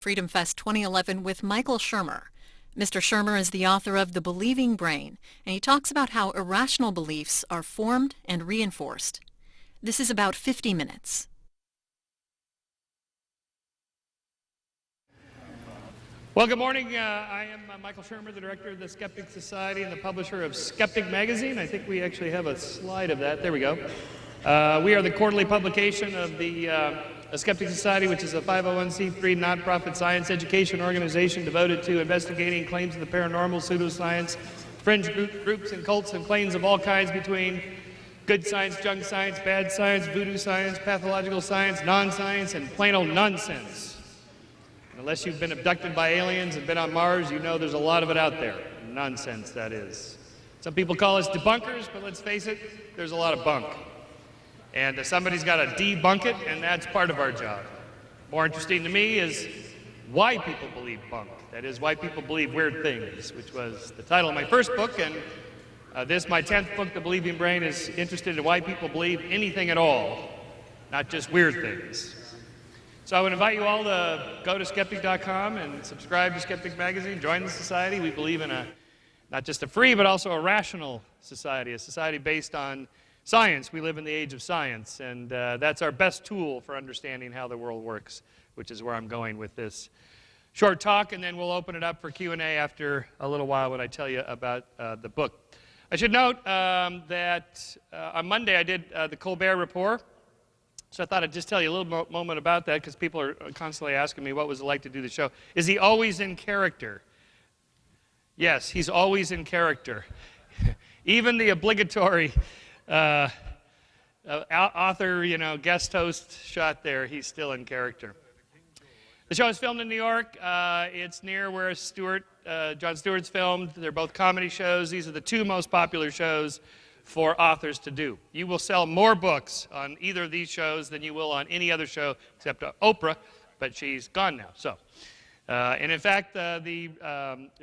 FreedomFest 2011 with Michael Shermer. Mr. Shermer is the author of The Believing Brain, and he talks about how irrational beliefs are formed and reinforced. This is about 50 minutes. Well, good morning. I am Michael Shermer, the director of the Skeptic Society and the publisher of Skeptic Magazine. I think we actually have a slide of that. There we go. We are the quarterly publication of the Skeptic Society, which is a 501c3 nonprofit science education organization devoted to investigating claims of the paranormal, pseudoscience, fringe groups and cults, and claims of all kinds between good science, junk science, bad science, voodoo science, pathological science, non-science, and plain old nonsense. Unless you've been abducted by aliens and been on Mars, you know there's a lot of it out there. Nonsense, that is. Some people call us debunkers, but let's face it, there's a lot of bunk. And somebody's got to debunk it, and that's part of our job. More interesting to me is why people believe bunk. That is, why people believe weird things, which was the title of my first book, and this, my 10th book, The Believing Brain, is interested in why people believe anything at all, not just weird things. So I would invite you all to go to skeptic.com and subscribe to Skeptic Magazine, join the society. We believe in not just a free, but also a rational society, a society based on science. We live in the age of science, and that's our best tool for understanding how the world works, which is where I'm going with this short talk, and then we'll open it up for Q&A after a little while when I tell you about the book. I should note that on Monday I did the Colbert Report. So I thought I'd just tell you a little moment about that, because people are constantly asking me what was it like to do the show. Is he always in character? Yes, he's always in character. Even the obligatory author, guest host shot there, he's still in character. The show is filmed in New York. It's near where Jon Stewart's filmed. They're both comedy shows. These are the two most popular shows for authors to do. You will sell more books on either of these shows than you will on any other show except Oprah, but she's gone now. So, and in fact, the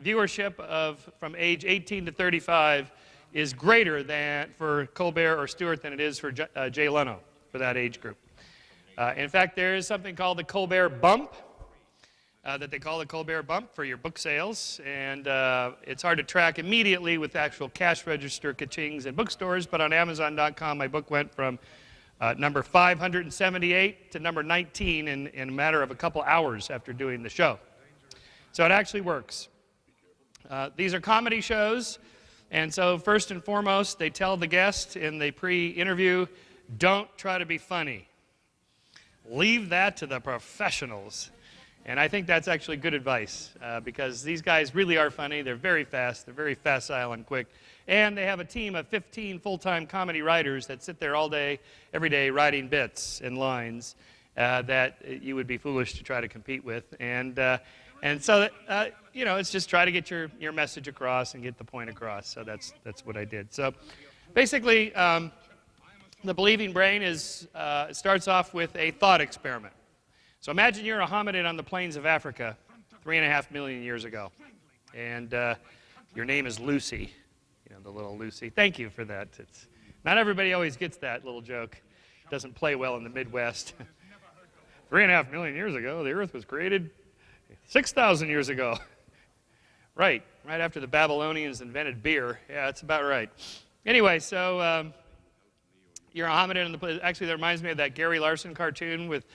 viewership from age 18 to 35 is greater than for Colbert or Stewart than it is for Jay Leno for that age group. In fact, there is something called the Colbert Bump, that they call the Colbert Bump for your book sales, and it's hard to track immediately with actual cash register ka-chings in bookstores, but on Amazon.com my book went from number 578 to number 19 in a matter of a couple hours after doing the show. So it actually works. These are comedy shows, and so first and foremost they tell the guest in the pre-interview, don't try to be funny. Leave that to the professionals. And I think that's actually good advice, because these guys really are funny. They're very fast. They're very facile and quick. And they have a team of 15 full-time comedy writers that sit there all day, every day, writing bits and lines that you would be foolish to try to compete with. And so, it's just try to get your message across and get the point across. So that's what I did. So basically, The Believing Brain starts off with a thought experiment. So imagine you're a hominid on the plains of Africa 3.5 million years ago, and your name is Lucy, the little Lucy. Thank you for that. Not everybody always gets that little joke. It doesn't play well in the Midwest. 3.5 million years ago, the earth was created 6,000 years ago. Right after the Babylonians invented beer. Yeah, that's about right. Anyway, so you're a hominid on the plains. Actually, that reminds me of that Gary Larson cartoon with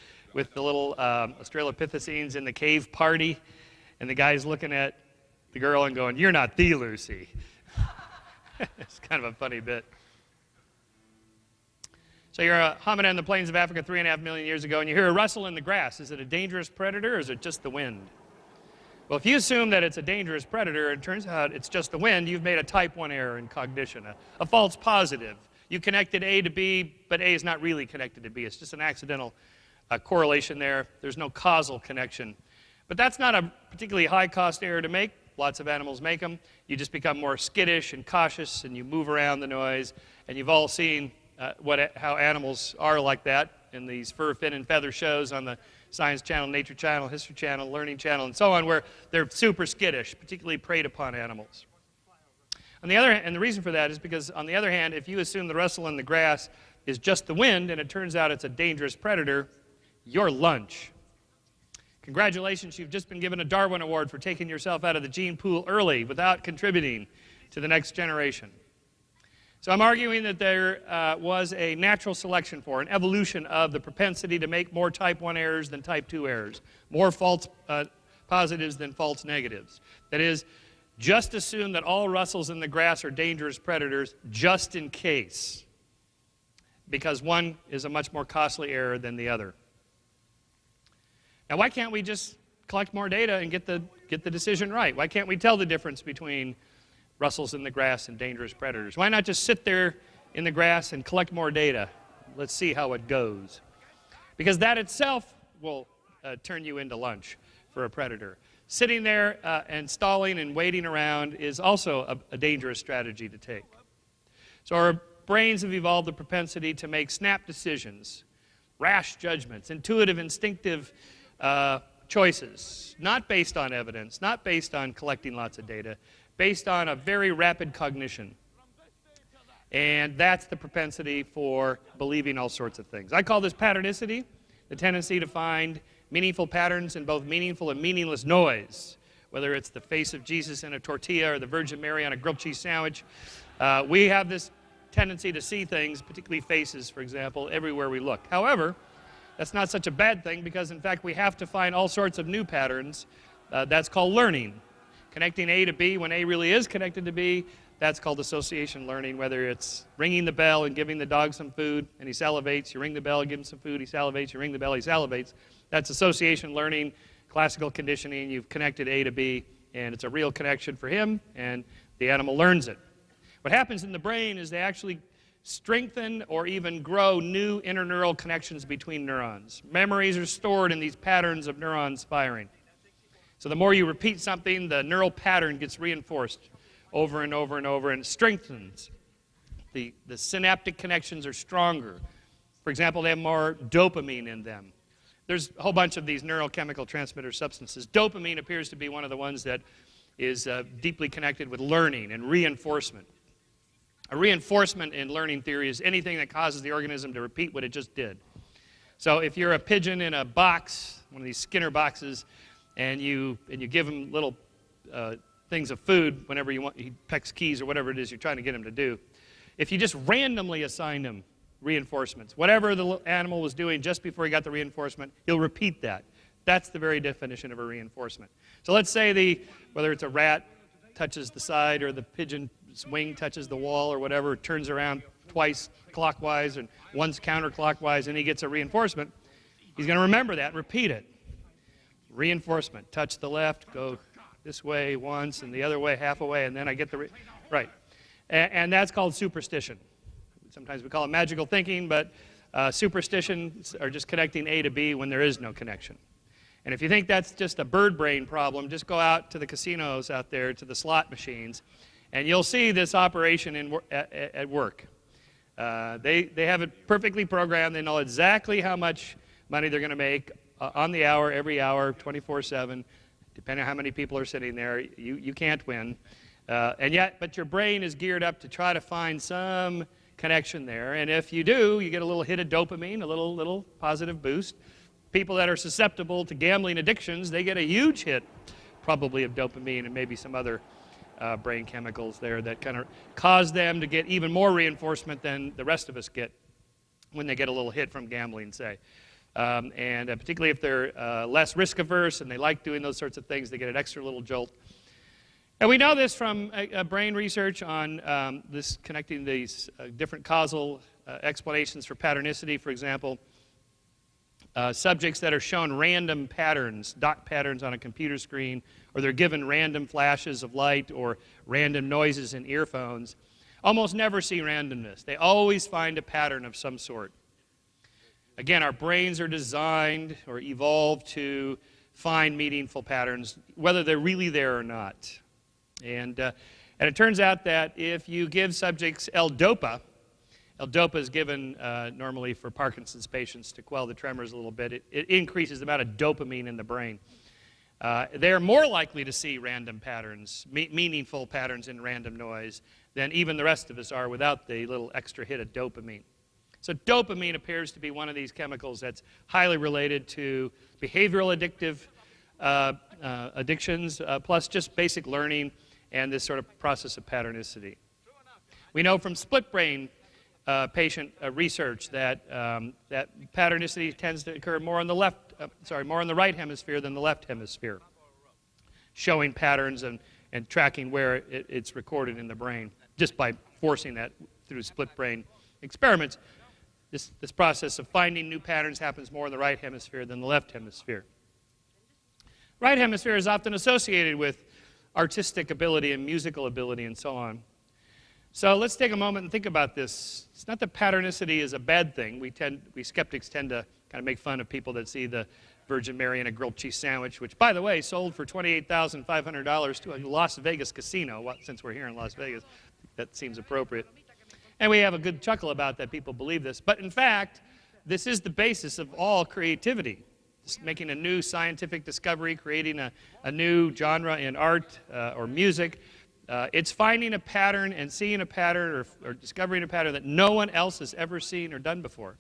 the little Australopithecines in the cave party, and the guy's looking at the girl and going, "You're not the Lucy." It's kind of a funny bit. So you're a hominid on the plains of Africa 3.5 million years ago, and you hear a rustle in the grass. Is it a dangerous predator, or is it just the wind? Well, if you assume that it's a dangerous predator, and it turns out it's just the wind, you've made a type 1 error in cognition, a false positive. You connected A to B, but A is not really connected to B. It's just an accidental correlation there. There's no causal connection. But that's not a particularly high-cost error to make. Lots of animals make them. You just become more skittish and cautious, and you move around the noise. And you've all seen how animals are like that in these fur, fin, and feather shows on the Science Channel, Nature Channel, History Channel, Learning Channel, and so on, where they're super skittish, particularly preyed upon animals. On the other hand, and the reason for that is because, on the other hand, if you assume the rustle in the grass is just the wind, and it turns out it's a dangerous predator, your lunch. Congratulations, you've just been given a Darwin Award for taking yourself out of the gene pool early without contributing to the next generation. So I'm arguing that there was a natural selection for, an evolution of the propensity to make more type 1 errors than type 2 errors, more false positives than false negatives. That is, just assume that all Russells in the grass are dangerous predators just in case, because one is a much more costly error than the other. Now, why can't we just collect more data and get the decision right? Why can't we tell the difference between Russells in the grass and dangerous predators? Why not just sit there in the grass and collect more data? Let's see how it goes. Because that itself will turn you into lunch for a predator. Sitting there and stalling and waiting around is also a dangerous strategy to take. So our brains have evolved the propensity to make snap decisions, rash judgments, intuitive, instinctive choices, not based on evidence, not based on collecting lots of data, based on a very rapid cognition. And that's the propensity for believing all sorts of things. I call this patternicity, the tendency to find meaningful patterns in both meaningful and meaningless noise, whether it's the face of Jesus in a tortilla or the Virgin Mary on a grilled cheese sandwich. We have this tendency to see things, particularly faces, for example, everywhere we look. However, that's not such a bad thing because, in fact, we have to find all sorts of new patterns. That's called learning. Connecting A to B when A really is connected to B, that's called association learning, whether it's ringing the bell and giving the dog some food and he salivates, you ring the bell, give him some food, he salivates, you ring the bell, he salivates. That's association learning, classical conditioning. You've connected A to B, and it's a real connection for him, and the animal learns it. What happens in the brain is they actually strengthen or even grow new interneural connections between neurons. Memories are stored in these patterns of neurons firing. So the more you repeat something, the neural pattern gets reinforced over and over and over and strengthens. The synaptic connections are stronger. For example, they have more dopamine in them. There's a whole bunch of these neurochemical transmitter substances. Dopamine appears to be one of the ones that is deeply connected with learning and reinforcement. A reinforcement in learning theory is anything that causes the organism to repeat what it just did. So if you're a pigeon in a box, one of these Skinner boxes, and you give him little things of food whenever you want, he pecks keys or whatever it is you're trying to get him to do. If you just randomly assign him reinforcements, whatever the animal was doing just before he got the reinforcement, he'll repeat that. That's the very definition of a reinforcement. So let's say whether it's a rat touches the side or the pigeon's wing touches the wall or whatever, turns around twice clockwise and once counterclockwise, and he gets a reinforcement, he's going to remember that, repeat it. Reinforcement, touch the left, go this way once and the other way half a way, and then I get right. And that's called superstition. Sometimes we call it magical thinking, but superstitions are just connecting A to B when there is no connection. And if you think that's just a bird brain problem, just go out to the casinos out there, to the slot machines, and you'll see this operation at work. They have it perfectly programmed. They know exactly how much money they're going to make on the hour, every hour, 24/7, depending on how many people are sitting there. You can't win. But your brain is geared up to try to find some connection there. And if you do, you get a little hit of dopamine, a little positive boost. People that are susceptible to gambling addictions, they get a huge hit, probably of dopamine and maybe some other brain chemicals there that kind of cause them to get even more reinforcement than the rest of us get when they get a little hit from gambling, say. And particularly if they're less risk averse and they like doing those sorts of things, they get an extra little jolt. And we know this from brain research on this connecting these different causal explanations for patternicity. For example, subjects that are shown random patterns, dot patterns on a computer screen, or they're given random flashes of light or random noises in earphones, almost never see randomness. They always find a pattern of some sort. Again, our brains are designed or evolved to find meaningful patterns, whether they're really there or not. And it turns out that if you give subjects L-DOPA is given normally for Parkinson's patients to quell the tremors a little bit. It increases the amount of dopamine in the brain. They're more likely to see random patterns, meaningful patterns in random noise, than even the rest of us are without the little extra hit of dopamine. So dopamine appears to be one of these chemicals that's highly related to behavioral addictive addictions, plus just basic learning and this sort of process of patternicity. We know from split brain patient research that that patternicity tends to occur more on the more on the right hemisphere than the left hemisphere, showing patterns and tracking where it's recorded in the brain just by forcing that through split brain experiments. This process of finding new patterns happens more in the right hemisphere than the left hemisphere. Right hemisphere is often associated with artistic ability and musical ability and so on. So let's take a moment and think about this. It's not that patternicity is a bad thing. We skeptics tend to kind of make fun of people that see the Virgin Mary in a grilled cheese sandwich, which, by the way, sold for $28,500 to a Las Vegas casino. Well, since we're here in Las Vegas, that seems appropriate. And we have a good chuckle about that. People believe this. But in fact, this is the basis of all creativity. It's making a new scientific discovery, creating a new genre in art or music. It's finding a pattern and seeing a pattern or discovering a pattern that no one else has ever seen or done before.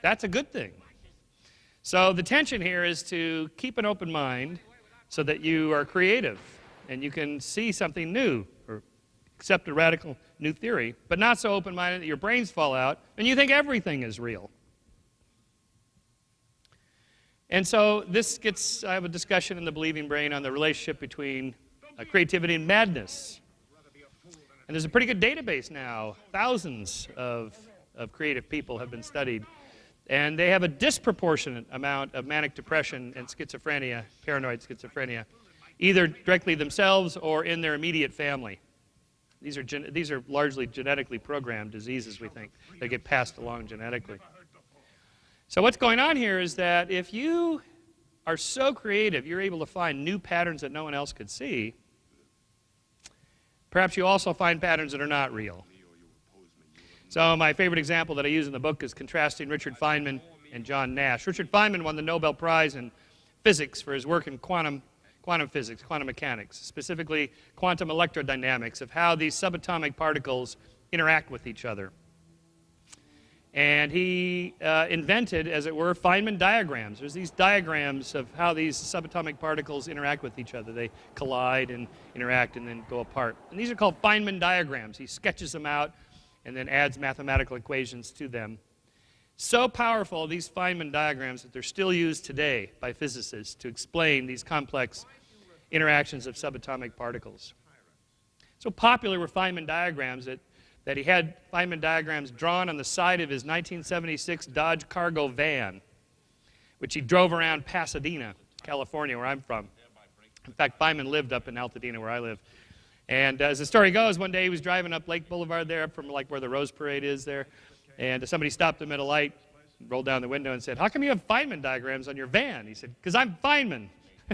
That's a good thing. So the tension here is to keep an open mind so that you are creative and you can see something new or accept a radical new theory, but not so open-minded that your brains fall out and you think everything is real. And so I have a discussion in the Believing Brain on the relationship between creativity and madness. And there's a pretty good database now. Thousands of creative people have been studied. And they have a disproportionate amount of manic depression and schizophrenia, paranoid schizophrenia, either directly themselves or in their immediate family. These are largely genetically programmed diseases, we think. They get passed along genetically. So what's going on here is that if you are so creative, you're able to find new patterns that no one else could see. Perhaps you also find patterns that are not real. So my favorite example that I use in the book is contrasting Richard Feynman and John Nash. Richard Feynman won the Nobel Prize in physics for his work in quantum physics, quantum mechanics, specifically quantum electrodynamics, of how these subatomic particles interact with each other. And he invented, as it were, Feynman diagrams. There's these diagrams of how these subatomic particles interact with each other. They collide and interact and then go apart. And these are called Feynman diagrams. He sketches them out and then adds mathematical equations to them. So powerful, these Feynman diagrams, that they're still used today by physicists to explain these complex interactions of subatomic particles. So popular were Feynman diagrams that he had Feynman diagrams drawn on the side of his 1976 Dodge cargo van, which he drove around Pasadena, California, where I'm from. In fact, Feynman lived up in Altadena, where I live. And as the story goes, one day he was driving up Lake Boulevard there, up from like where the Rose Parade is there, and somebody stopped him at a light, rolled down the window and said, "How come you have Feynman diagrams on your van?" He said, "Because I'm Feynman,"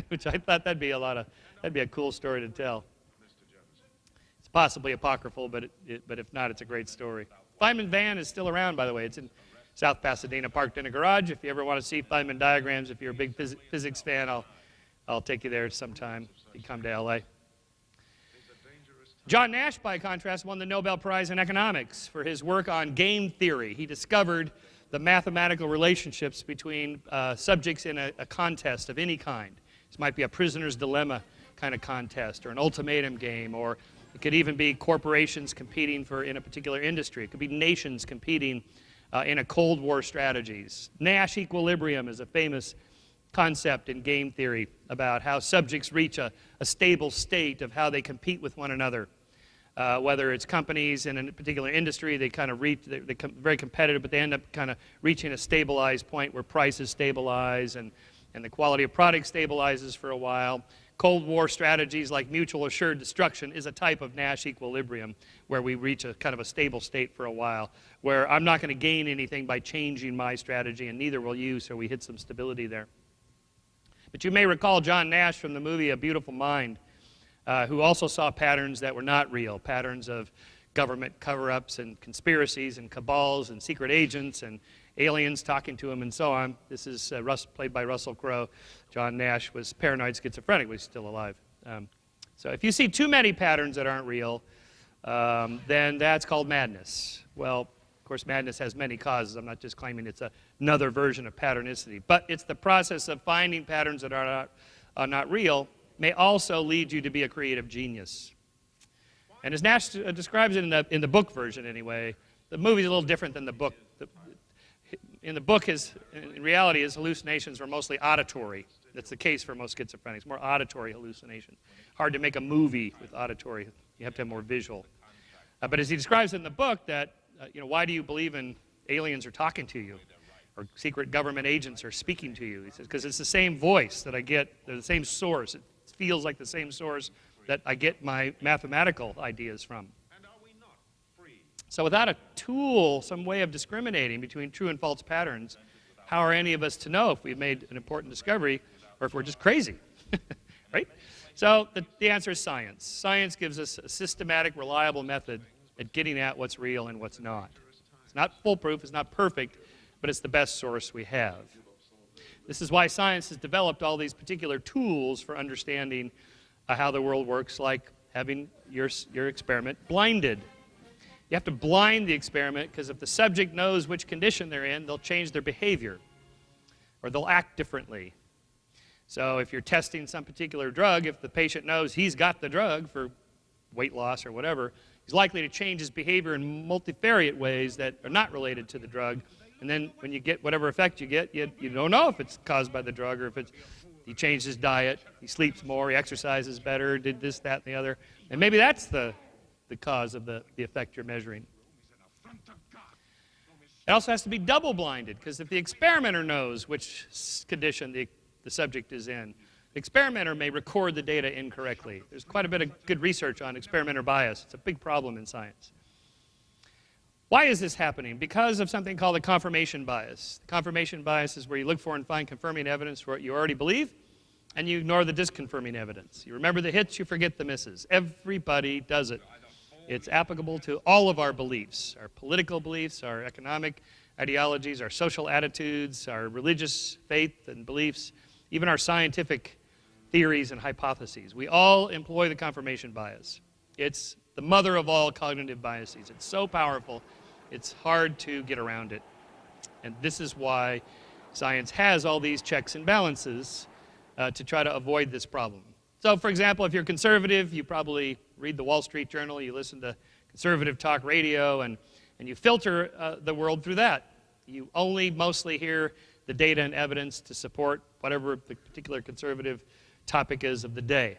which I thought that'd be a cool story to tell. It's possibly apocryphal, but if not, it's a great story. Feynman van is still around, by the way. It's in South Pasadena, parked in a garage. If you ever want to see Feynman diagrams, if you're a big physics fan, I'll take you there sometime if you come to LA. John Nash, by contrast, won the Nobel Prize in economics for his work on game theory. He discovered the mathematical relationships between subjects in a contest of any kind. This might be a prisoner's dilemma kind of contest, or an ultimatum game, or it could even be corporations competing in a particular industry. It could be nations competing in a Cold War strategies. Nash equilibrium is a famous concept in game theory about how subjects reach a stable state of how they compete with one another. Whether it's companies in a particular industry, they kind of they're very competitive, but they end up kind of reaching a stabilized point where prices stabilize and the quality of product stabilizes for a while. Cold War strategies like mutual assured destruction is a type of Nash equilibrium where we reach a kind of a stable state for a while, where I'm not going to gain anything by changing my strategy and neither will you, so we hit some stability there. But you may recall John Nash from the movie A Beautiful Mind, who also saw patterns that were not real, patterns of government cover-ups and conspiracies and cabals and secret agents and aliens talking to him and so on. This is played by Russell Crowe. John Nash was paranoid schizophrenic, but he's still alive. So if you see too many patterns that aren't real, then that's called madness. Well, Of course, madness has many causes. I'm not just claiming it's another version of patternicity. But it's the process of finding patterns that are not real may also lead you to be a creative genius. And as Nash describes it in the book version anyway, the movie's a little different than the book. In the book, in reality, his hallucinations were mostly auditory. That's the case for most schizophrenics, more auditory hallucinations. Hard to make a movie with auditory. You have to have more visual. But as he describes in the book that, why do you believe in aliens are talking to you? Or secret government agents are speaking to you? He says, because it's the same voice that I get, the same source. It feels like the same source that I get my mathematical ideas from. So without a tool, some way of discriminating between true and false patterns, how are any of us to know if we've made an important discovery or if we're just crazy, right? So the answer is science. Science gives us a systematic, reliable method at getting at what's real and what's not. It's not foolproof, it's not perfect, but it's the best source we have. This is why science has developed all these particular tools for understanding how the world works, like having your experiment blinded. You have to blind the experiment because if the subject knows which condition they're in, they'll change their behavior or they'll act differently. So if you're testing some particular drug, if the patient knows he's got the drug for weight loss or whatever, he's likely to change his behavior in multifariate ways that are not related to the drug. And then when you get whatever effect you get, you don't know if it's caused by the drug or if he changed his diet, he sleeps more, he exercises better, did this, that, and the other. And maybe that's the cause of the effect you're measuring. It also has to be double-blinded, because if the experimenter knows which condition the subject is in, the experimenter may record the data incorrectly. There's quite a bit of good research on experimenter bias. It's a big problem in science. Why is this happening? Because of something called the confirmation bias. The confirmation bias is where you look for and find confirming evidence for what you already believe, and you ignore the disconfirming evidence. You remember the hits, you forget the misses. Everybody does it. It's applicable to all of our beliefs, our political beliefs, our economic ideologies, our social attitudes, our religious faith and beliefs, even our scientific theories and hypotheses. We all employ the confirmation bias. It's the mother of all cognitive biases. It's so powerful, it's hard to get around it. And this is why science has all these checks and balances to try to avoid this problem. So, for example, if you're conservative, you probably read the Wall Street Journal, you listen to conservative talk radio, and you filter the world through that. You only mostly hear the data and evidence to support whatever the particular conservative topic is of the day.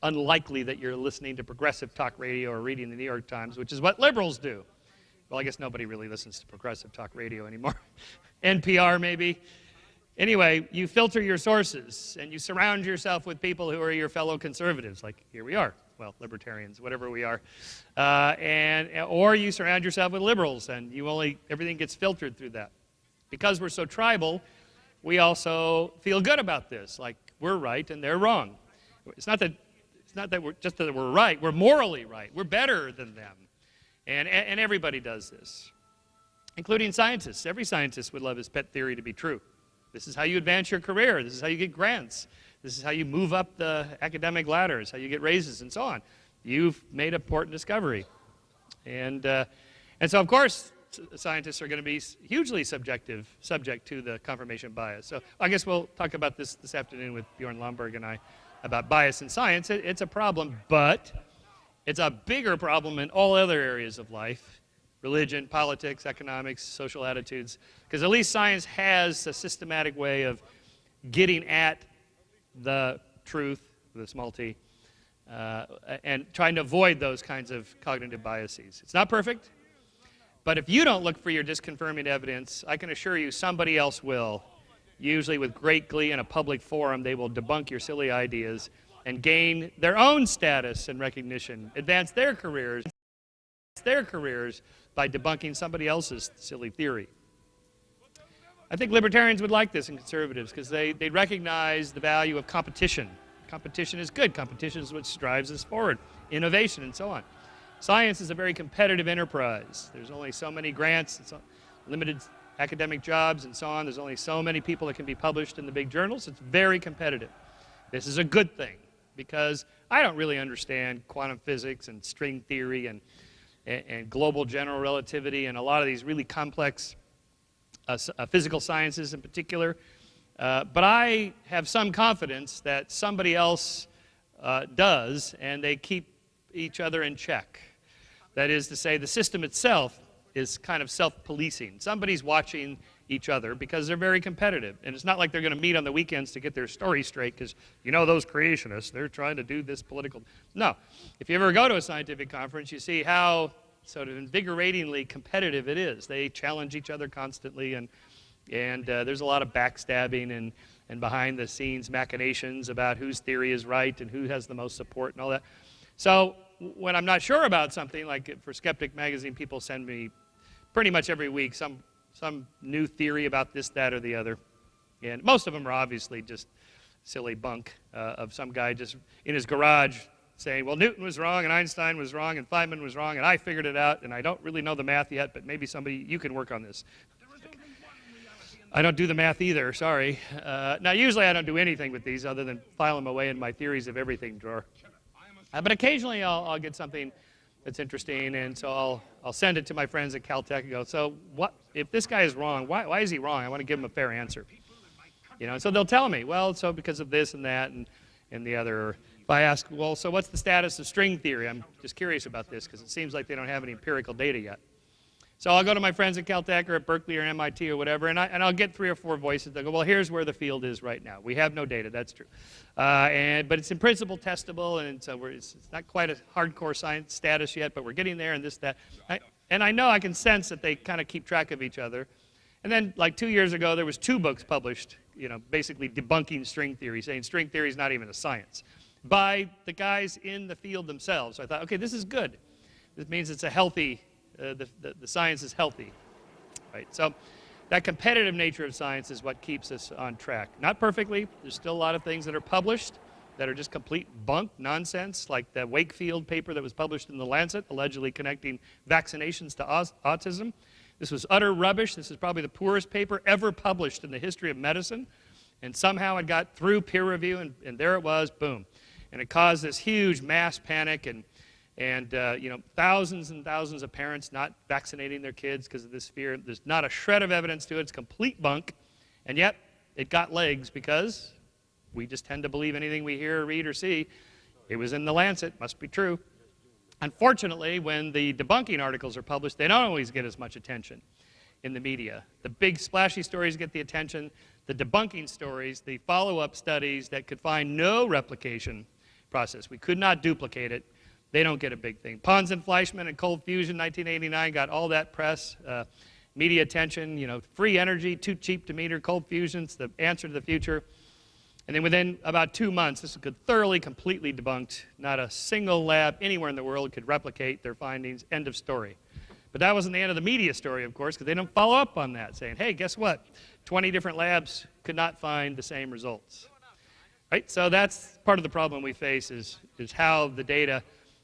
Unlikely that you're listening to progressive talk radio or reading the New York Times, which is what liberals do. Well, I guess nobody really listens to progressive talk radio anymore. NPR, maybe. Anyway, you filter your sources, and you surround yourself with people who are your fellow conservatives, like here we are, well, libertarians, whatever we are. Or you surround yourself with liberals, and everything gets filtered through that. Because we're so tribal, we also feel good about this, like we're right and they're wrong. It's not that we're right, we're morally right, we're better than them. And everybody does this, including scientists. Every scientist would love his pet theory to be true. This is how you advance your career. This is how you get grants. This is how you move up the academic ladders, how you get raises, and so on. You've made an important discovery. And so, of course, scientists are going to be hugely subject to the confirmation bias. So I guess we'll talk about this afternoon with Bjorn Lomborg and I about bias in science. It's a problem, but it's a bigger problem in all other areas of life. Religion, politics, economics, social attitudes, because at least science has a systematic way of getting at the truth, with a small t, and trying to avoid those kinds of cognitive biases. It's not perfect, but if you don't look for your disconfirming evidence, I can assure you somebody else will. Usually with great glee in a public forum, they will debunk your silly ideas and gain their own status and recognition, advance their careers by debunking somebody else's silly theory. I think libertarians would like this and conservatives because they recognize the value of competition. Competition is good. Competition is what drives us forward. Innovation and so on. Science is a very competitive enterprise. There's only so many grants, and limited academic jobs and so on. There's only so many people that can be published in the big journals. It's very competitive. This is a good thing because I don't really understand quantum physics and string theory and and global general relativity and a lot of these really complex physical sciences in particular. But I have some confidence that somebody else does, and they keep each other in check. That is to say, the system itself is kind of self-policing. Somebody's watching each other because they're very competitive. And it's not like they're going to meet on the weekends to get their story straight because, you know, those creationists, they're trying to do this political. No. If you ever go to a scientific conference, you see how sort of invigoratingly competitive it is. They challenge each other constantly, and there's a lot of backstabbing and behind-the-scenes machinations about whose theory is right and who has the most support and all that. So when I'm not sure about something, like for Skeptic Magazine, people send me pretty much every week some new theory about this, that, or the other. And most of them are obviously just silly bunk of some guy just in his garage saying, well, Newton was wrong, and Einstein was wrong, and Feynman was wrong, and I figured it out, and I don't really know the math yet, but maybe somebody, you can work on this. I don't do the math either, sorry. Now, usually I don't do anything with these other than file them away in my theories of everything drawer. But occasionally I'll get something that's interesting, and so I'll send it to my friends at Caltech and go, so what, if this guy is wrong, why is he wrong? I want to give him a fair answer. You know, and so they'll tell me, well, so because of this and that and the other. Or if I ask, well, so what's the status of string theory? I'm just curious about this because it seems like they don't have any empirical data yet. So I'll go to my friends at Caltech or at Berkeley or MIT or whatever, and I'll get 3 or 4 voices that go, well, here's where the field is right now. We have no data, that's true. But it's in principle testable, and so it's not quite a hardcore science status yet, but we're getting there, and this, that. And I know I can sense that they kind of keep track of each other. And then, like 2 years ago, there was 2 books published, you know, basically debunking string theory, saying string theory is not even a science, by the guys in the field themselves. So I thought, okay, this is good. This means it's a healthy, the science is healthy, right? So that competitive nature of science is what keeps us on track. Not perfectly. There's still a lot of things that are published that are just complete bunk, nonsense, like the Wakefield paper that was published in The Lancet, allegedly connecting vaccinations to autism. This was utter rubbish. This is probably the poorest paper ever published in the history of medicine. And somehow it got through peer review, and there it was, boom. And it caused this huge mass panic, and you know, thousands and thousands of parents not vaccinating their kids because of this fear. There's not a shred of evidence to it. It's complete bunk. And yet it got legs because we just tend to believe anything we hear or read or see. It was in The Lancet. Must be true. Unfortunately, when the debunking articles are published, they don't always get as much attention in the media. The big splashy stories get the attention. The debunking stories, the follow-up studies that could find no replication process, we could not duplicate it, they don't get a big thing. Pons and Fleischmann and cold fusion, 1989, got all that press, media attention, you know, free energy, too cheap to meter, cold fusion's the answer to the future. And then within about 2 months, this was thoroughly, completely debunked. Not a single lab anywhere in the world could replicate their findings, end of story. But that wasn't the end of the media story, of course, because they don't follow up on that, saying, hey, guess what? 20 different labs could not find the same results. Right? So that's part of the problem we face is how the data,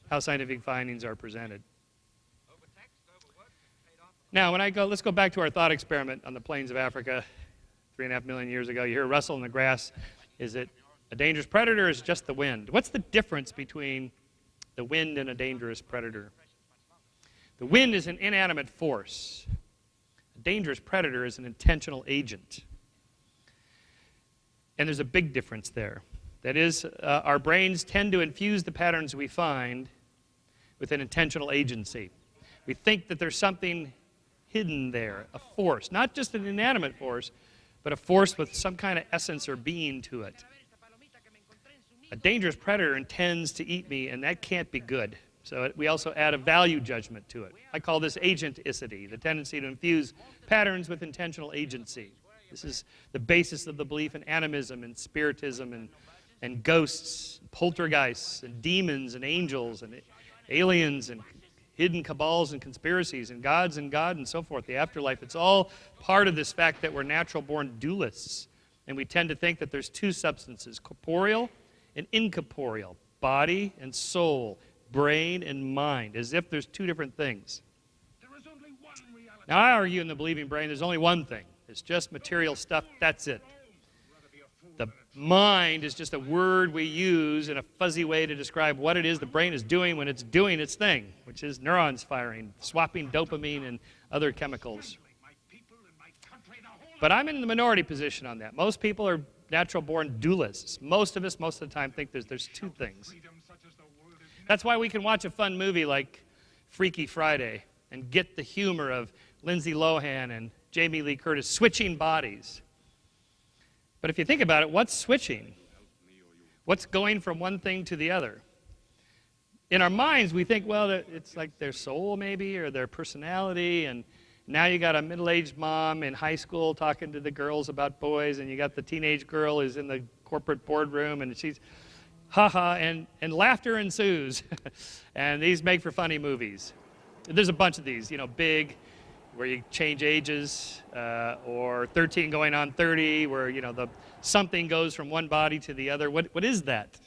how scientific findings are presented. Now, when let's go back to our thought experiment on the plains of Africa 3.5 million years ago. You hear rustle in the grass. Is it a dangerous predator, or is it just the wind? What's the difference between the wind and a dangerous predator? The wind is an inanimate force. A dangerous predator is an intentional agent. And there's a big difference there. That is, our brains tend to infuse the patterns we find with an intentional agency. We think that there's something hidden there, a force, not just an inanimate force, but a force with some kind of essence or being to it. A dangerous predator intends to eat me, and that can't be good. So we also add a value judgment to it. I call this agenticity, the tendency to infuse patterns with intentional agency. This is the basis of the belief in animism and spiritism and ghosts, poltergeists, and demons and angels and aliens and hidden cabals and conspiracies and gods and God and so forth, the afterlife. It's all part of this fact that we're natural-born dualists, and we tend to think that there's 2 substances, corporeal and incorporeal, body and soul, brain and mind, as if there's 2 different things. Now, I argue in the believing brain there's only one thing. It's just material stuff, that's it. The mind is just a word we use in a fuzzy way to describe what it is the brain is doing when it's doing its thing, which is neurons firing, swapping dopamine and other chemicals. But I'm in the minority position on that. Most people are natural-born dualists. Most of us, most of the time, think there's two things. That's why we can watch a fun movie like Freaky Friday and get the humor of Lindsay Lohan and Jamie Lee Curtis switching bodies. But if you think about it, what's switching? What's going from one thing to the other? In our minds, we think, well, it's like their soul maybe, or their personality, and now you got a middle-aged mom in high school talking to the girls about boys, and you got the teenage girl who's in the corporate boardroom, and she's ha-ha, and laughter ensues. And these make for funny movies. There's a bunch of these, Big, where you change ages, or 13 going on 30, where, something goes from one body to the other. What is that?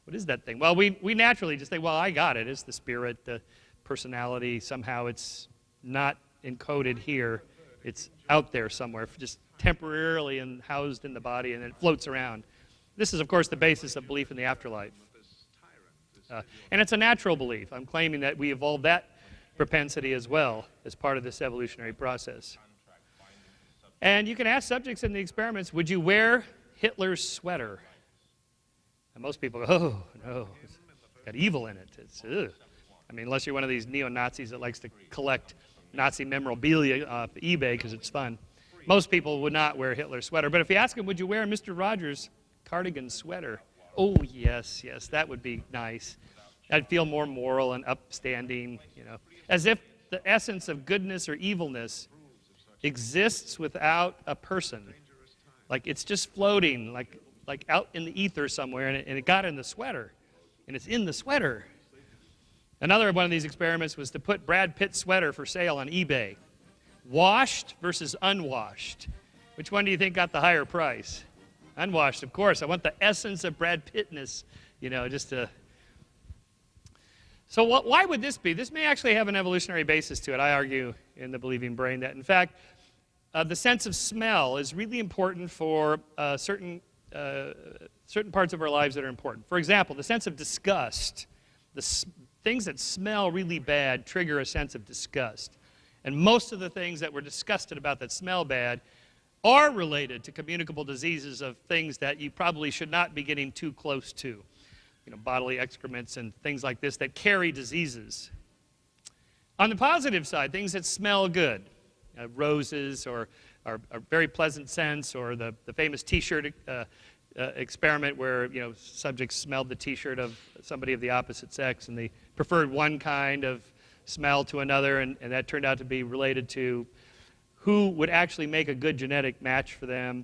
What is that thing? Well, we naturally just think, well, I got it. It's the spirit, the personality. Somehow it's not encoded here. It's out there somewhere, just temporarily and housed in the body, and it floats around. This is, of course, the basis of belief in the afterlife. And it's a natural belief. I'm claiming that we evolved that propensity as well as part of this evolutionary process. And you can ask subjects in the experiments, would you wear Hitler's sweater? And most people go, oh, no, it's got evil in it. It's, ugh. I mean, unless you're one of these neo-Nazis that likes to collect Nazi memorabilia off eBay because it's fun. Most people would not wear Hitler's sweater. But if you ask them, would you wear Mr. Rogers' cardigan sweater? Oh, yes, that would be nice. I'd feel more moral and upstanding, as if the essence of goodness or evilness exists without a person. Like it's just floating, like out in the ether somewhere, and it got in the sweater, and it's in the sweater. Another one of these experiments was to put Brad Pitt's sweater for sale on eBay. Washed versus unwashed. Which one do you think got the higher price? Unwashed, of course. I want the essence of Brad Pittness, just to... So why would this be? This may actually have an evolutionary basis to it. I argue in The Believing Brain that, in fact, the sense of smell is really important for certain parts of our lives that are important. For example, the sense of disgust. Things that smell really bad trigger a sense of disgust. And most of the things that we're disgusted about that smell bad are related to communicable diseases of things that you probably should not be getting too close to. Bodily excrements and things like this that carry diseases. On the positive side, things that smell good, roses or very pleasant scents, or the famous T-shirt experiment where subjects smelled the T-shirt of somebody of the opposite sex and they preferred one kind of smell to another, and that turned out to be related to who would actually make a good genetic match for them.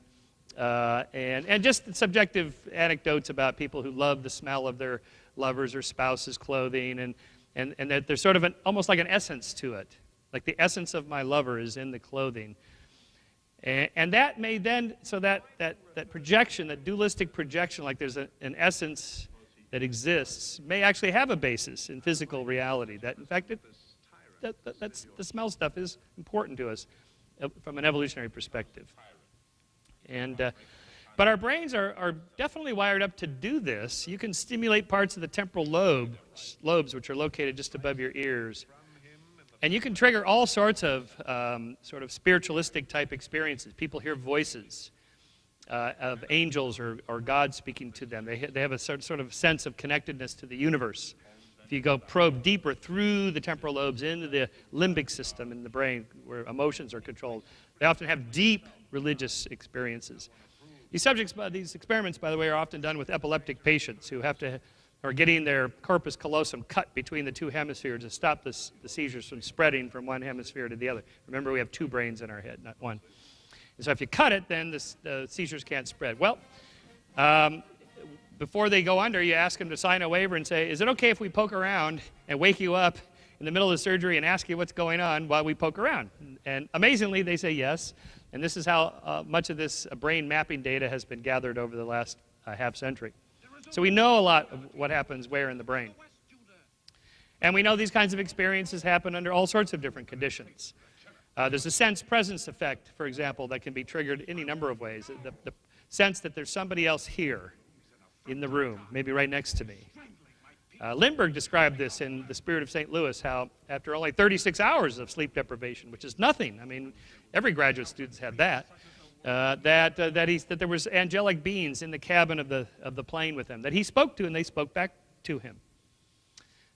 And just subjective anecdotes about people who love the smell of their lovers or spouse's clothing, and that there's sort of almost like an essence to it. Like the essence of my lover is in the clothing. And that may then, so that projection, that dualistic projection, like there's an essence that exists, may actually have a basis in physical reality. That, in fact, that's the smell stuff is important to us from an evolutionary perspective. But our brains are definitely wired up to do this. You can stimulate parts of the temporal lobes, which are located just above your ears. And you can trigger all sorts of sort of spiritualistic type experiences. People hear voices of angels or God speaking to them. They have a sort of sense of connectedness to the universe. If you go probe deeper through the temporal lobes into the limbic system in the brain where emotions are controlled, they often have deep religious experiences. These experiments, by the way, are often done with epileptic patients who are getting their corpus callosum cut between the two hemispheres to stop the seizures from spreading from one hemisphere to the other. Remember, we have two brains in our head, not one. And so if you cut it, then the seizures can't spread. Well, before they go under, you ask them to sign a waiver and say, is it okay if we poke around and wake you up in the middle of the surgery and ask you what's going on while we poke around? And amazingly, they say yes. And this is how much of this brain mapping data has been gathered over the last half century. So we know a lot of what happens where in the brain. And we know these kinds of experiences happen under all sorts of different conditions. There's a sense-presence effect, for example, that can be triggered any number of ways. The sense that there's somebody else here in the room, maybe right next to me. Lindbergh described this in The Spirit of St. Louis, how after only 36 hours of sleep deprivation, which is nothing, I mean, every graduate student's had that, that there was angelic beings in the cabin of the plane with him that he spoke to, and they spoke back to him.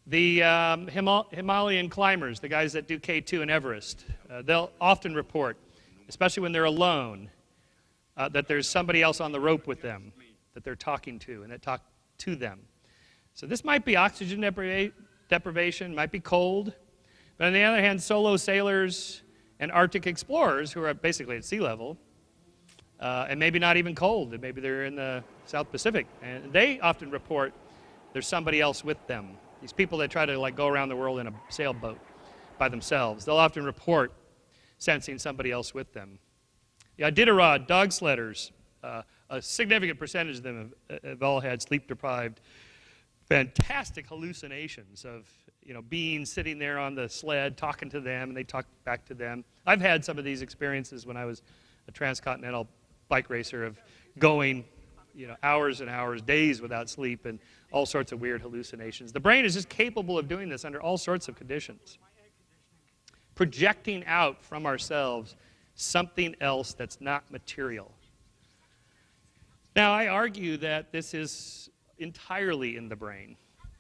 The Himalayan climbers, the guys that do K2 and Everest, they'll often report, especially when they're alone, that there's somebody else on the rope with them that they're talking to and that talk to them. So this might be oxygen deprivation, might be cold, but on the other hand, solo sailors and Arctic explorers who are basically at sea level, and maybe not even cold, maybe they're in the South Pacific, and they often report there's somebody else with them. These people that try to like go around the world in a sailboat by themselves, they'll often report sensing somebody else with them. Yeah, Iditarod, dog sledders, a significant percentage of them have all had sleep-deprived, fantastic hallucinations of beings sitting there on the sled talking to them, and they talk back to them. I've had some of these experiences when I was a transcontinental bike racer of going hours and hours, days without sleep, and all sorts of weird hallucinations. The brain is just capable of doing this under all sorts of conditions. Projecting out from ourselves something else that's not material. Now, I argue that this is entirely in the brain,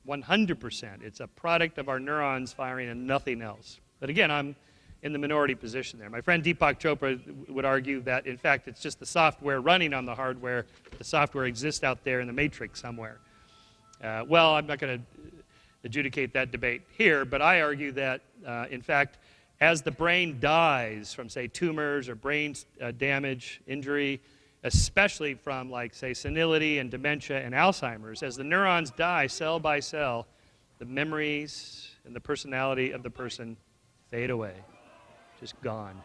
100%. It's a product of our neurons firing and nothing else. But again, I'm in the minority position there. My friend Deepak Chopra would argue that, in fact, it's just the software running on the hardware. The software exists out there in the matrix somewhere. Well, I'm not going to adjudicate that debate here, but I argue that, in fact, as the brain dies from, say, tumors or brain damage, injury, especially from, like, say, senility and dementia and Alzheimer's, as the neurons die cell by cell, the memories and the personality of the person fade away, just gone.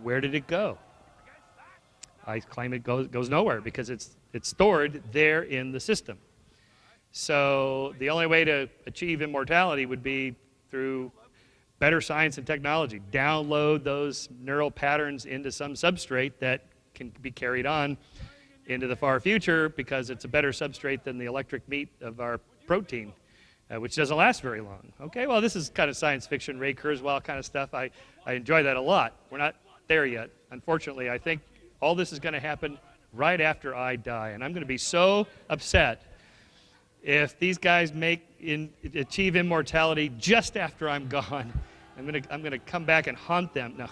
Where did it go? I claim it goes nowhere because it's stored there in the system. So the only way to achieve immortality would be through better science and technology. Download those neural patterns into some substrate that can be carried on into the far future because it's a better substrate than the electric meat of our protein, which doesn't last very long. Okay, well, this is kind of science fiction, Ray Kurzweil kind of stuff. I enjoy that a lot. We're not there yet. Unfortunately, I think all this is going to happen right after I die, and I'm going to be so upset if these guys achieve immortality just after I'm gone. I'm going to come back and haunt them. No.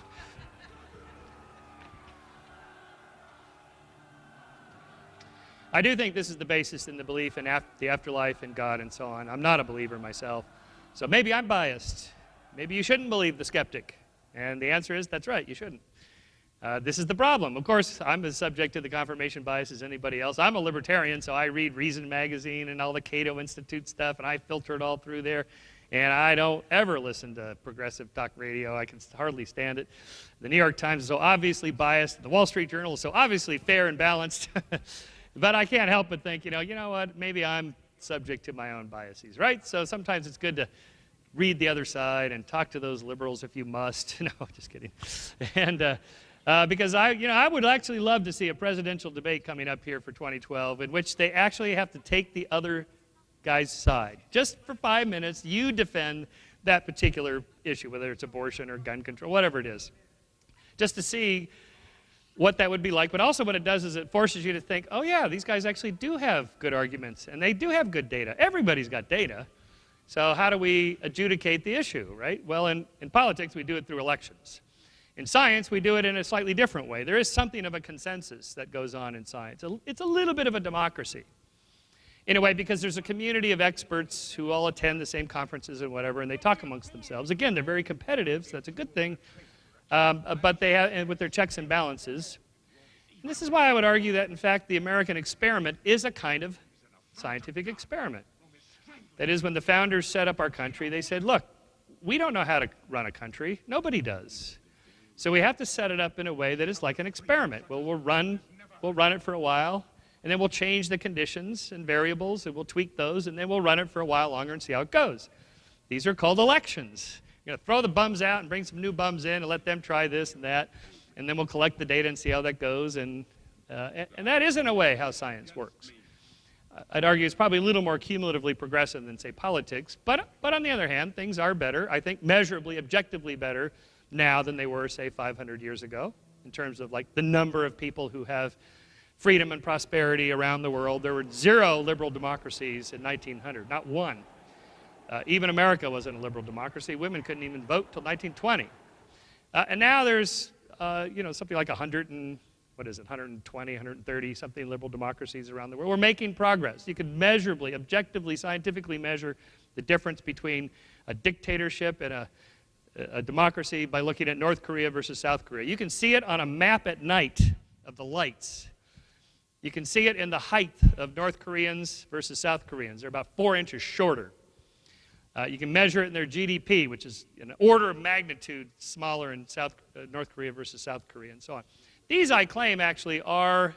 I do think this is the basis in the belief in the afterlife and God and so on. I'm not a believer myself, so maybe I'm biased. Maybe you shouldn't believe the skeptic. And the answer is, that's right, you shouldn't. This is the problem. Of course, I'm as subject to the confirmation bias as anybody else. I'm a libertarian, so I read Reason magazine and all the Cato Institute stuff, and I filter it all through there. And I don't ever listen to progressive talk radio. I can hardly stand it. The New York Times is so obviously biased. The Wall Street Journal is so obviously fair and balanced. But I can't help but think, you know what, maybe I'm subject to my own biases, right? So sometimes it's good to read the other side and talk to those liberals if you must. No, just kidding. And because I would actually love to see a presidential debate coming up here for 2012 in which they actually have to take the other guy's side. Just for 5 minutes, you defend that particular issue, whether it's abortion or gun control, whatever it is. Just to see what that would be like, but also what it does is it forces you to think, oh yeah, these guys actually do have good arguments, and they do have good data. Everybody's got data. So how do we adjudicate the issue, right? Well, in politics, we do it through elections. In science, we do it in a slightly different way. There is something of a consensus that goes on in science. It's a little bit of a democracy, in a way, because there's a community of experts who all attend the same conferences and whatever, and they talk amongst themselves. Again, they're very competitive, so that's a good thing. But they have, and with their checks and balances. And this is why I would argue that, in fact, the American experiment is a kind of scientific experiment. That is, when the founders set up our country, they said, look, we don't know how to run a country. Nobody does. So we have to set it up in a way that is like an experiment. Well, we'll run it for a while, and then we'll change the conditions and variables, and we'll tweak those, and then we'll run it for a while longer and see how it goes. These are called elections. You're going to throw the bums out and bring some new bums in and let them try this and that, and then we'll collect the data and see how that goes, and And that is, in a way, how science works. I'd argue it's probably a little more cumulatively progressive than, say, politics. But on the other hand, things are better, I think measurably, objectively better now than they were, say, 500 years ago, in terms of like the number of people who have freedom and prosperity around the world. There were 0 liberal democracies in 1900, not one. Even America wasn't a liberal democracy. Women couldn't even vote till 1920. And now there's, something like 120, 130 something liberal democracies around the world. We're making progress. You can measurably, objectively, scientifically measure the difference between a dictatorship and a democracy by looking at North Korea versus South Korea. You can see it on a map at night of the lights. You can see it in the height of North Koreans versus South Koreans. They're about 4 inches shorter. You can measure it in their GDP, which is an order of magnitude smaller in North Korea versus South Korea, and so on. These, I claim, actually are,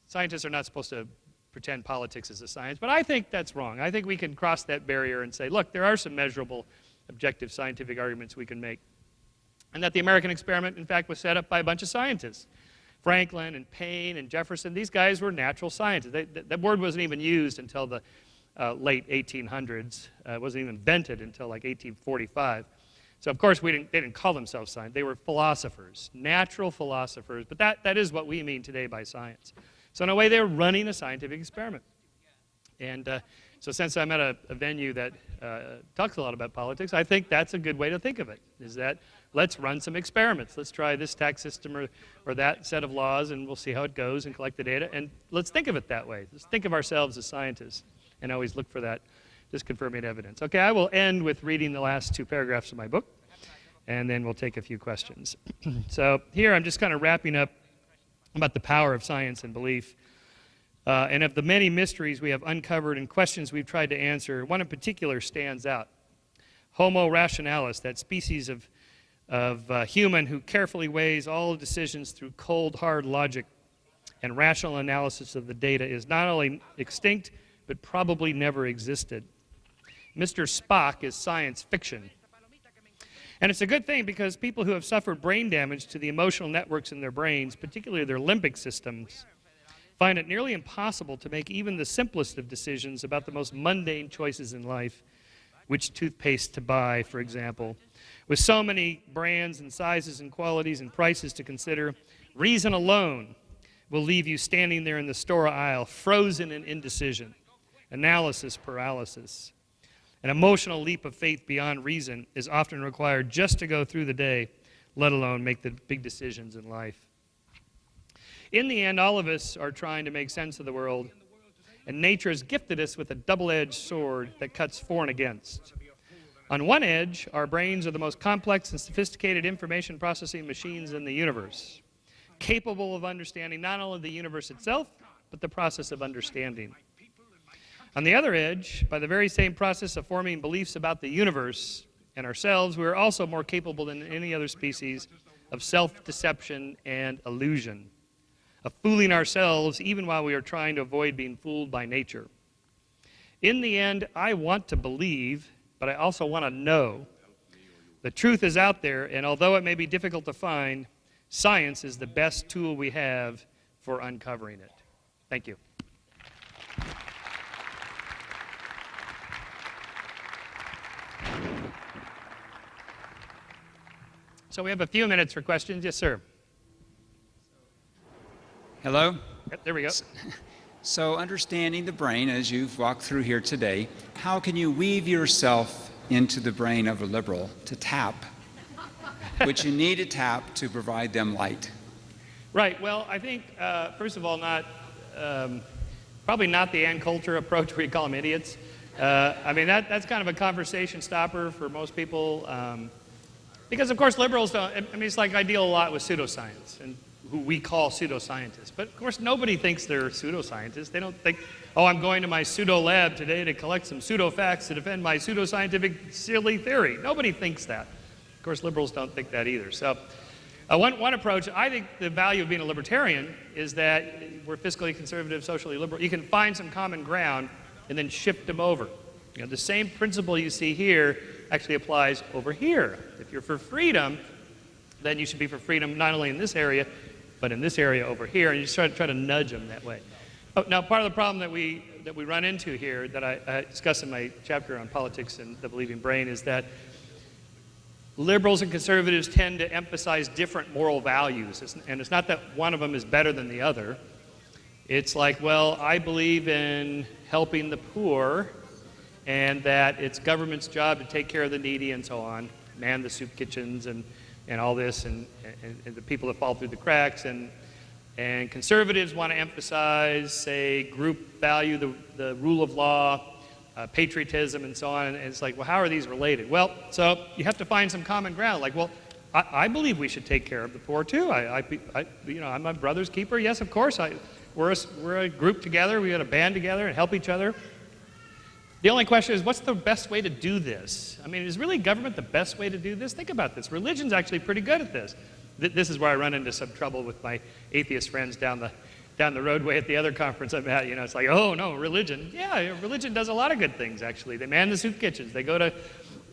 scientists are not supposed to pretend politics is a science, but I think that's wrong. I think we can cross that barrier and say, look, there are some measurable, objective scientific arguments we can make. And that the American experiment, in fact, was set up by a bunch of scientists. Franklin and Payne and Jefferson, these guys were natural scientists. That word wasn't even used until the late 1800s. It wasn't even invented until like 1845. So of course they didn't call themselves science. They were philosophers, natural philosophers. But that is what we mean today by science. So in a way, they're running a scientific experiment. And so since I'm at a venue that talks a lot about politics, I think that's a good way to think of it, is that let's run some experiments. Let's try this tax system or that set of laws, and we'll see how it goes and collect the data. And let's think of it that way. Let's think of ourselves as scientists and always look for that disconfirming evidence. Okay, I will end with reading the last 2 paragraphs of my book, and then we'll take a few questions. So here I'm just kind of wrapping up about the power of science and belief. And of the many mysteries we have uncovered and questions we've tried to answer, one in particular stands out. Homo rationalis, that species of human who carefully weighs all decisions through cold, hard logic and rational analysis of the data, is not only extinct, but probably never existed. Mr. Spock is science fiction. And it's a good thing, because people who have suffered brain damage to the emotional networks in their brains, particularly their limbic systems, find it nearly impossible to make even the simplest of decisions about the most mundane choices in life, which toothpaste to buy, for example. With so many brands and sizes and qualities and prices to consider, reason alone will leave you standing there in the store aisle, frozen in indecision, analysis paralysis. An emotional leap of faith beyond reason is often required just to go through the day, let alone make the big decisions in life. In the end, all of us are trying to make sense of the world, and nature has gifted us with a double-edged sword that cuts for and against. On one edge, our brains are the most complex and sophisticated information processing machines in the universe, capable of understanding not only the universe itself, but the process of understanding. On the other edge, by the very same process of forming beliefs about the universe and ourselves, we are also more capable than any other species of self-deception and illusion, of fooling ourselves even while we are trying to avoid being fooled by nature. In the end, I want to believe, but I also want to know. The truth is out there, and although it may be difficult to find, science is the best tool we have for uncovering it. Thank you. So we have a few minutes for questions. Yes, sir. Hello? Yep, there we go. So understanding the brain, as you've walked through here today, how can you weave yourself into the brain of a liberal to tap, which you need to tap to provide them light? Right. Well, I think, first of all, probably not the Ann Coulter approach where you call them idiots. I mean, that's kind of a conversation stopper for most people. Because, of course, liberals don't, I mean, it's like I deal a lot with pseudoscience, and who we call pseudoscientists. But, of course, nobody thinks they're pseudoscientists. They don't think, oh, I'm going to my pseudo lab today to collect some pseudo facts to defend my pseudoscientific silly theory. Nobody thinks that. Of course, liberals don't think that either. So one approach, I think the value of being a libertarian is that we're fiscally conservative, socially liberal. You can find some common ground and then shift them over. You know, the same principle you see here actually applies over here. If you're for freedom, then you should be for freedom not only in this area, but in this area over here, and you just try to nudge them that way. Oh, now, part of the problem that we run into here, that I discuss in my chapter on politics and the believing brain, is that liberals and conservatives tend to emphasize different moral values, and it's not that one of them is better than the other. It's like, well, I believe in helping the poor, and that it's government's job to take care of the needy and so on, man the soup kitchens and all this, and the people that fall through the cracks, and conservatives want to emphasize, say, group value, the rule of law, patriotism, and so on. And it's like, well, how are these related? Well, so you have to find some common ground. Like, well, I believe we should take care of the poor too. I'm my brother's keeper. Yes, of course. We're a group together. We got a band together and help each other. The only question is, what's the best way to do this? I mean, is really government the best way to do this? Think about this. Religion's actually pretty good at this. This is where I run into some trouble with my atheist friends down the roadway at the other conference I'm at. It's like, oh no, religion. Yeah, religion does a lot of good things, actually. They man the soup kitchens. They go to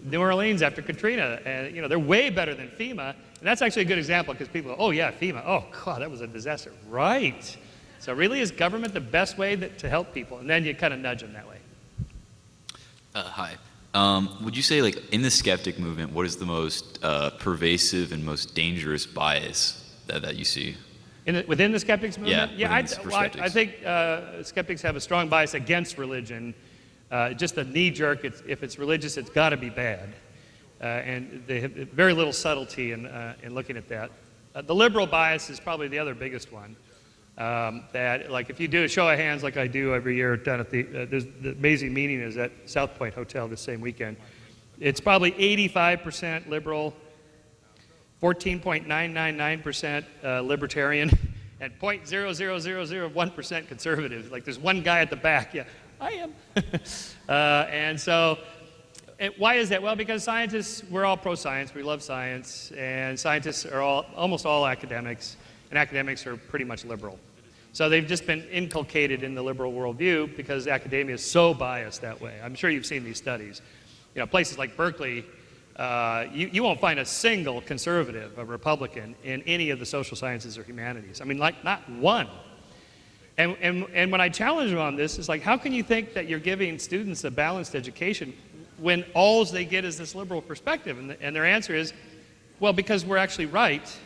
New Orleans after Katrina, and they're way better than FEMA. And that's actually a good example, because people go, oh yeah, FEMA. Oh God, that was a disaster. Right. So really, is government the best way to help people? And then you kind of nudge them that way. Hi. Would you say, like, in the skeptic movement, what is the most pervasive and most dangerous bias that you see? Within the skeptics movement? Yeah, I think skeptics have a strong bias against religion. Just a knee-jerk, if it's religious, it's got to be bad. And they have very little subtlety in looking at that. The liberal bias is probably the other biggest one. That, like, if you do a show of hands like I do every year down at the amazing meeting is at South Point Hotel this same weekend. It's probably 85% liberal, 14.999% libertarian, and 0.00001% conservative. Like, there's one guy at the back. Yeah, I am. And so, why is that? Well, because scientists, we're all pro-science. We love science, and scientists are almost all academics, and academics are pretty much liberal. So they've just been inculcated in the liberal worldview because academia is so biased that way. I'm sure you've seen these studies. Places like Berkeley, you won't find a single conservative, a Republican, in any of the social sciences or humanities. I mean, like, not one. And when I challenge them on this, it's like, how can you think that you're giving students a balanced education when all they get is this liberal perspective? And their answer is, well, because we're actually right,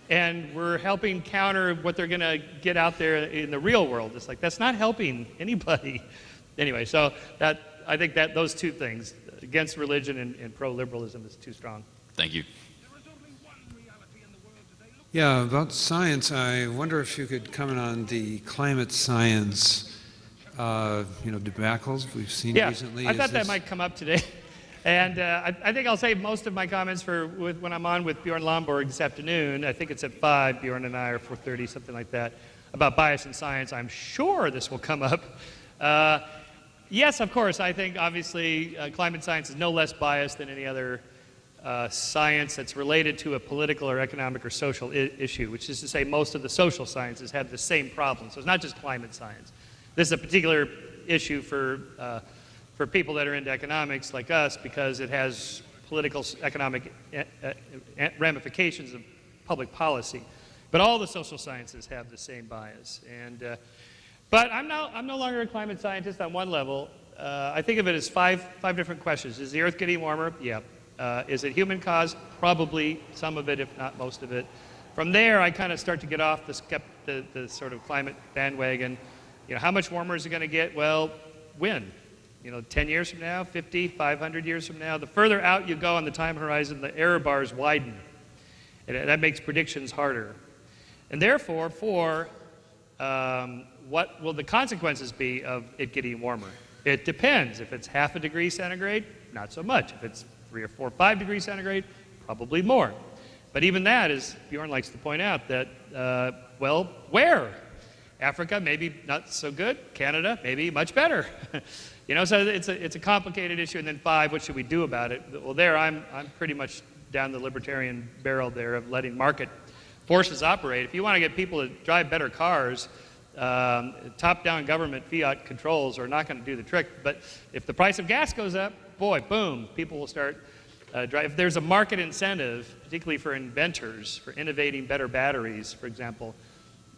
and we're helping counter what they're going to get out there in the real world. It's like, that's not helping anybody. Anyway, so I think that those two things, against religion and pro-liberalism, is too strong. Thank you. Yeah, about science, I wonder if you could comment on the climate science, debacles we've seen recently. I thought that might come up today. And I think I'll save most of my comments for when I'm on with Bjorn Lomborg this afternoon. I think it's at 5, Bjorn and I, or 4:30, something like that, about bias in science. I'm sure this will come up. Yes, of course, I think obviously climate science is no less biased than any other science that's related to a political or economic or social issue, which is to say most of the social sciences have the same problem. So it's not just climate science. This is a particular issue for people that are into economics like us, because it has political, economic ramifications of public policy. But all the social sciences have the same bias. But I'm no longer a climate scientist on one level. I think of it as five different questions. Is the Earth getting warmer? Yeah. Is it human caused? Probably some of it, if not most of it. From there, I kind of start to get off the sort of climate bandwagon. How much warmer is it going to get? Well, when? 10 years from now, 50, 500 years from now. The further out you go on the time horizon, the error bars widen. And that makes predictions harder. And therefore, what will the consequences be of it getting warmer? It depends. If it's half a degree centigrade, not so much. If it's 3 or 4 or 5 degrees centigrade, probably more. But even that, as Bjorn likes to point out, that, well, where? Africa, maybe not so good. Canada, maybe much better. So it's a complicated issue. And then 5, what should we do about it? Well, there I'm pretty much down the libertarian barrel there of letting market forces operate. If you want to get people to drive better cars, top-down government fiat controls are not going to do the trick. But if the price of gas goes up, boy, boom, people will start driving. If there's a market incentive, particularly for inventors, for innovating better batteries, for example,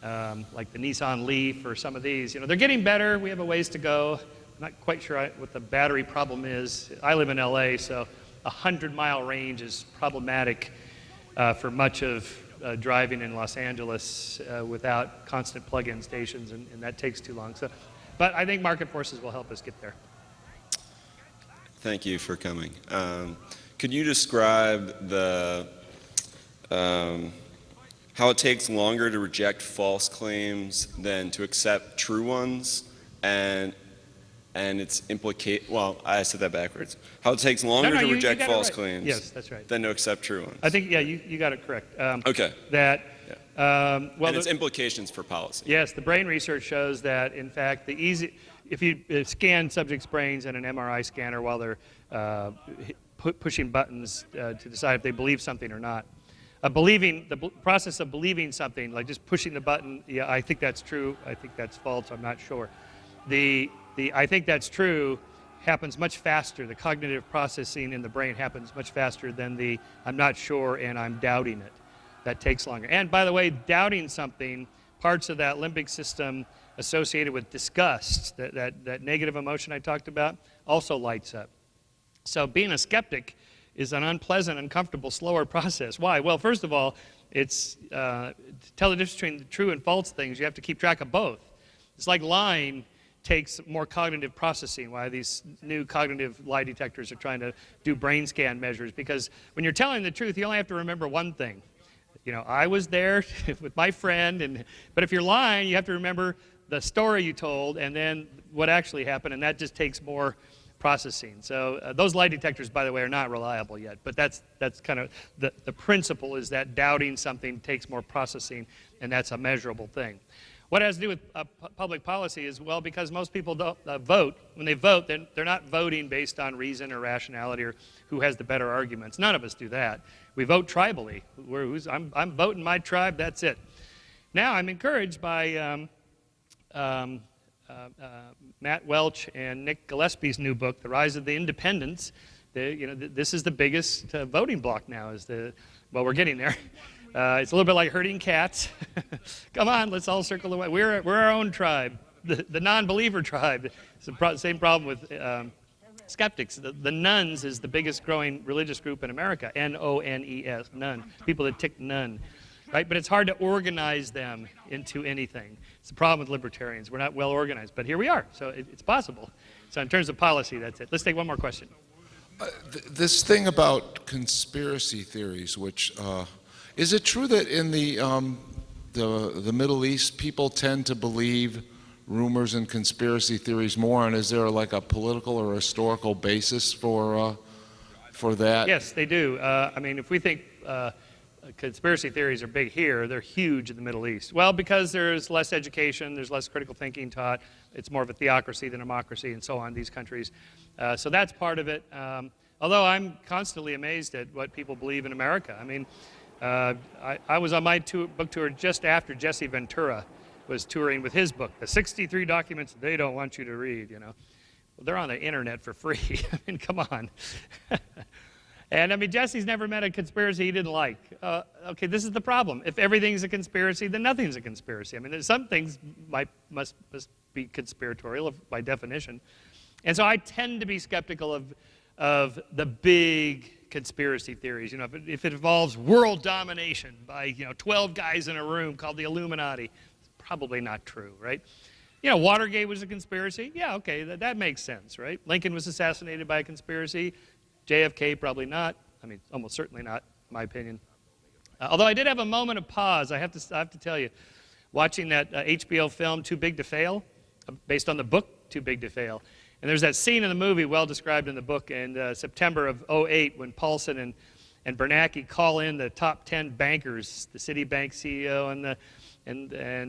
like the Nissan Leaf or some of these. They're getting better. We have a ways to go. I'm not quite sure what the battery problem is. I live in LA, so a 100-mile range is problematic for much of driving in Los Angeles without constant plug-in stations, and that takes too long. But I think market forces will help us get there. Thank you for coming. Could you describe how it takes longer to reject false claims than to accept true ones, and its well, I said that backwards. How it takes longer to reject false claims, yes, that's right, than to accept true ones. I think, yeah, you got it correct. Okay. Well, and its implications for policy. Yes, the brain research shows that, in fact, if you scan subjects' brains in an MRI scanner while they're pushing buttons to decide if they believe something or not, the process of believing something, like just pushing the button, yeah, I think that's true, I think that's false, I'm not sure. The I think that's true happens much faster. The cognitive processing in the brain happens much faster than the I'm not sure and I'm doubting it. That takes longer. And by the way, doubting something, parts of that limbic system associated with disgust, that negative emotion I talked about, also lights up. So being a skeptic is an unpleasant, uncomfortable, slower process. Why? Well, first of all, it's to tell the difference between the true and false things, you have to keep track of both. It's like lying takes more cognitive processing, why these new cognitive lie detectors are trying to do brain scan measures, because when you're telling the truth, you only have to remember one thing. I was there with my friend, but if you're lying, you have to remember the story you told and then what actually happened, and that just takes more processing. So those lie detectors, by the way, are not reliable yet, but that's kind of the principle, is that doubting something takes more processing, and that's a measurable thing. What it has to do with public policy is, well, because most people don't vote. When they vote, they're not voting based on reason or rationality or who has the better arguments. None of us do that. We vote tribally. I'm voting my tribe, that's it. Now, I'm encouraged by Matt Welch and Nick Gillespie's new book, The Rise of the Independents. This is the biggest voting bloc now. Well, we're getting there. It's a little bit like herding cats. Come on, let's all circle the way. We're our own tribe, the non-believer tribe. It's the same problem with skeptics. The nuns is the biggest growing religious group in America. N-O-N-E-S, nun. People that tick nun. Right? But it's hard to organize them into anything. It's the problem with libertarians. We're not well organized, but here we are. So it's possible. So in terms of policy, that's it. Let's take one more question. This thing about conspiracy theories, which is it true that in the Middle East people tend to believe rumors and conspiracy theories more, and is there like a political or historical basis for that? Yes, they do. I mean, if we think conspiracy theories are big here, they're huge in the Middle East. Well, because there's less education, there's less critical thinking taught, it's more of a theocracy than democracy and so on in these countries. So that's part of it. Although I'm constantly amazed at what people believe in America. I mean, I was on my book tour just after Jesse Ventura was touring with his book, The 63 Documents They Don't Want You to Read, Well, they're on the internet for free. I mean, come on. And I mean, Jesse's never met a conspiracy he didn't like. Okay, this is the problem. If everything's a conspiracy, then nothing's a conspiracy. I mean, there's some things must be conspiratorial by definition. And so I tend to be skeptical of the big conspiracy theories. If it involves world domination by 12 guys in a room called the Illuminati, it's probably not true, right? Watergate was a conspiracy. Yeah, okay, that makes sense, right? Lincoln was assassinated by a conspiracy. JFK, probably not. I mean, almost certainly not, in my opinion. Although I did have a moment of pause, I have to tell you, watching that HBO film, Too Big to Fail, based on the book, Too Big to Fail. And there's that scene in the movie, well described in the book, in September of '08, when Paulson and Bernanke call in the top 10 bankers, the Citibank CEO and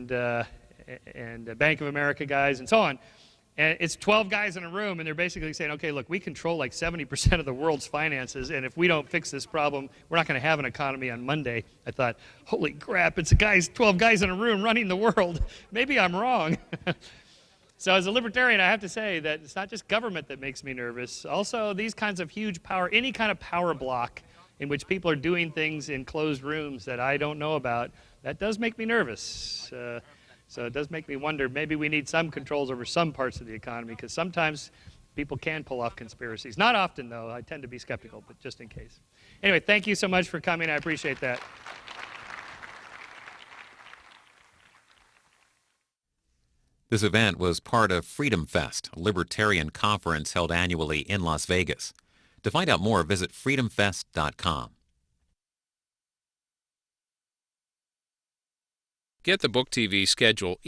the Bank of America guys, and so on. And it's 12 guys in a room, and they're basically saying, okay, look, we control like 70% of the world's finances, and if we don't fix this problem, we're not going to have an economy on Monday. I thought, holy crap, it's 12 guys in a room running the world. Maybe I'm wrong. So as a libertarian, I have to say that it's not just government that makes me nervous. Also, these kinds of huge power, any kind of power block in which people are doing things in closed rooms that I don't know about, that does make me nervous. So it does make me wonder, maybe we need some controls over some parts of the economy, because sometimes people can pull off conspiracies. Not often, though. I tend to be skeptical, but just in case. Anyway, thank you so much for coming. I appreciate that. This event was part of FreedomFest, a libertarian conference held annually in Las Vegas. To find out more, visit freedomfest.com. Get the Book TV schedule